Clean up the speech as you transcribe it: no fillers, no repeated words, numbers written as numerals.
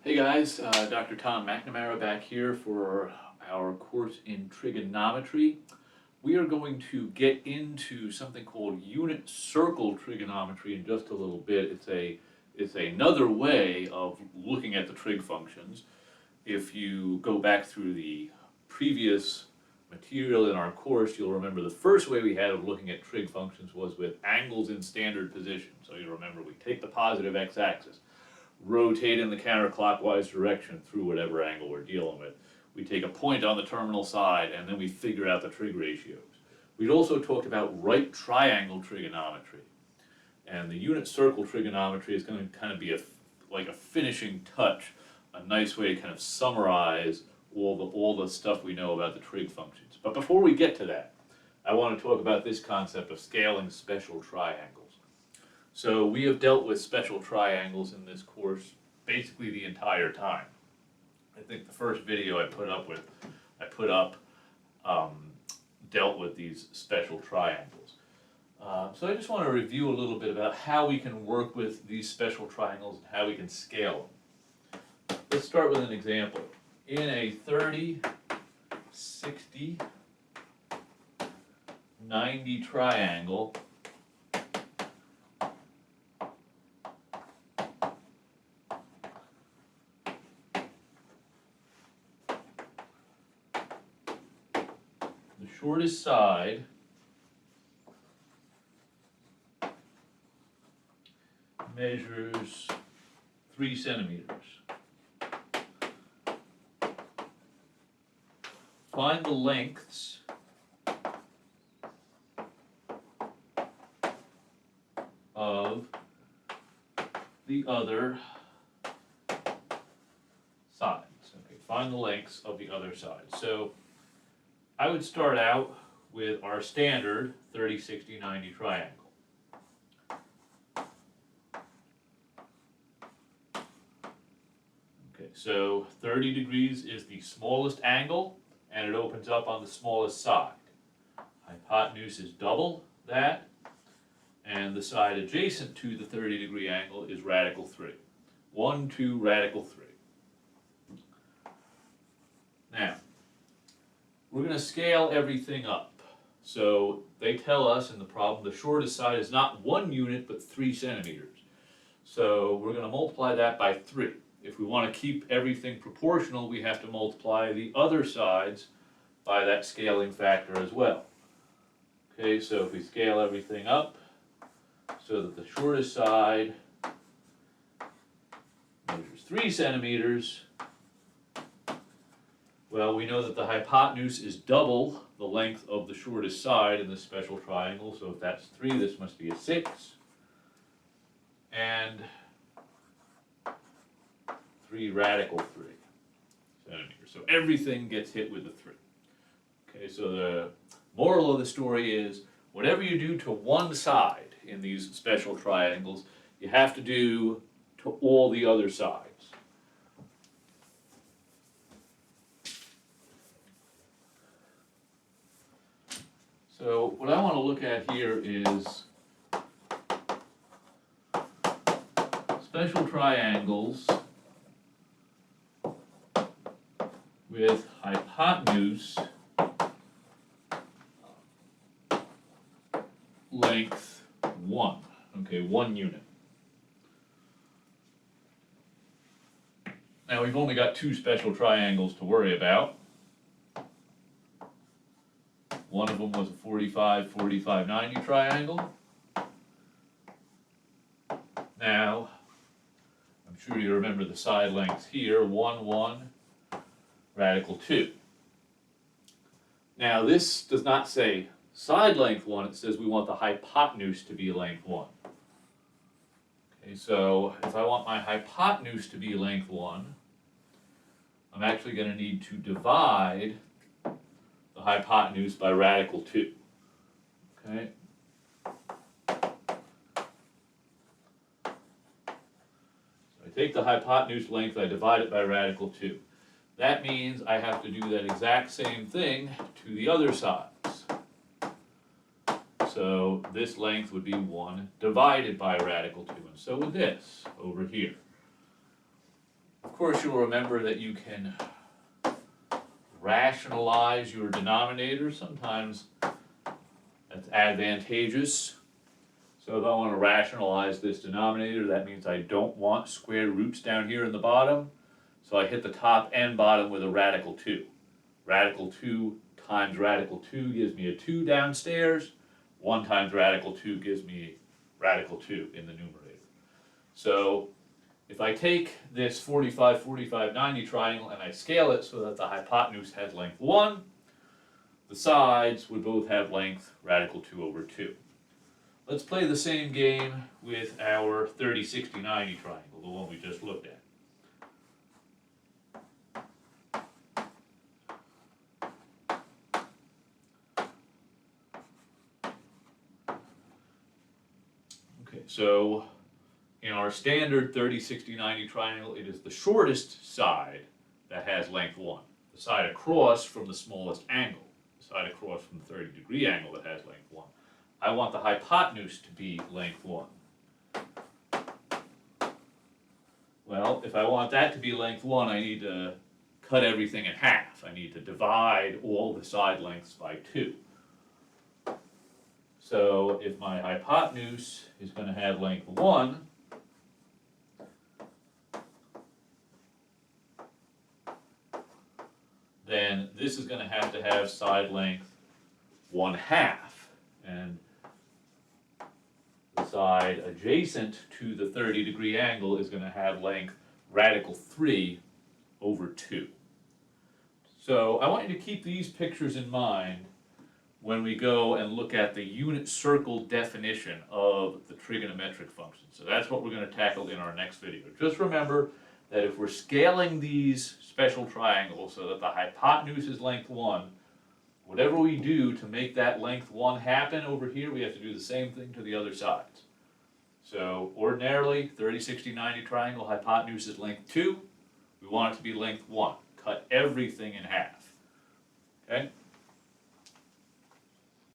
Hey guys, Dr. Tom McNamara back here for our course in trigonometry. We are going to get into something called unit circle trigonometry in just a little bit. It's another way of looking at the trig functions. If you go back through the previous material in our course, you'll remember the first way we had of looking at trig functions was with angles in standard position. So you remember we take the positive x-axis, rotate in the counterclockwise direction through whatever angle we're dealing with. We take a point on the terminal side and then we figure out the trig ratios. We'd also talked about right triangle trigonometry. And the unit circle trigonometry is going to kind of be like a finishing touch, a nice way to kind of summarize all the stuff we know about the trig functions. But before we get to that, I want to talk about this concept of scaling special triangles. So we have dealt with special triangles in this course basically the entire time. I think the first video I put up dealt with these special triangles. So I just want to review a little bit about how we can work with these special triangles and how we can scale them. Let's start with an example. In a 30, 60, 90 triangle, the shortest side measures 3 centimeters. Find the lengths of the other sides. Okay, find the lengths of the other sides. So I would start out with our standard 30, 60, 90 triangle. Okay, so 30 degrees is the smallest angle, and it opens up on the smallest side. Hypotenuse is double that, and the side adjacent to the 30-degree angle is radical 3. 1, 2, radical 3. Now, we're going to scale everything up. So they tell us in the problem the shortest side is not 1 unit but 3 centimeters. So we're going to multiply that by 3. If we want to keep everything proportional, we have to multiply the other sides by that scaling factor as well. Okay, so if we scale everything up so that the shortest side measures 3 centimeters, well, we know that the hypotenuse is double the length of the shortest side in this special triangle, so if that's 3, this must be a 6. And 3 radical 3 centimeters. So everything gets hit with the 3. Okay, so the moral of the story is whatever you do to one side in these special triangles, you have to do to all the other sides. So what I want to look at here is special triangles with hypotenuse length 1. Okay, 1 unit. Now we've only got 2 special triangles to worry about. One of them was a 45, 45, 90 triangle. Now, I'm sure you remember the side lengths here, 1, 1, radical 2. Now this does not say side length 1, it says we want the hypotenuse to be length 1. Okay, so if I want my hypotenuse to be length 1, I'm actually going to need to divide the hypotenuse by radical 2. Okay? So I take the hypotenuse length, I divide it by radical 2. That means I have to do that exact same thing to the other sides. So this length would be 1 divided by radical 2, and so would this over here. Of course, you'll remember that you can rationalize your denominator. Sometimes that's advantageous. So if I want to rationalize this denominator, that means I don't want square roots down here in the bottom. So I hit the top and bottom with a radical 2. Radical 2 times radical 2 gives me a 2 downstairs. 1 times radical 2 gives me radical 2 in the numerator. So if I take this 45, 45, 90 triangle and I scale it so that the hypotenuse has length 1, the sides would both have length radical 2 over 2. Let's play the same game with our 30, 60, 90 triangle, the one we just looked at. Okay, so in our standard 30, 60, 90 triangle, it is the shortest side that has length 1. The side across from the smallest angle. The side across from the 30-degree angle that has length 1. I want the hypotenuse to be length 1. Well, if I want that to be length 1, I need to cut everything in half. I need to divide all the side lengths by 2. So if my hypotenuse is going to have length 1, then this is going to have side length 1/2. And the side adjacent to the 30-degree angle is going to have length radical 3 over 2. So I want you to keep these pictures in mind when we go and look at the unit circle definition of the trigonometric function. So that's what we're going to tackle in our next video. Just remember that if we're scaling these special triangles so that the hypotenuse is length 1, whatever we do to make that length 1 happen over here, we have to do the same thing to the other sides. So ordinarily, 30, 60, 90 triangle, hypotenuse is length 2. We want it to be length 1. Cut everything in half. Okay?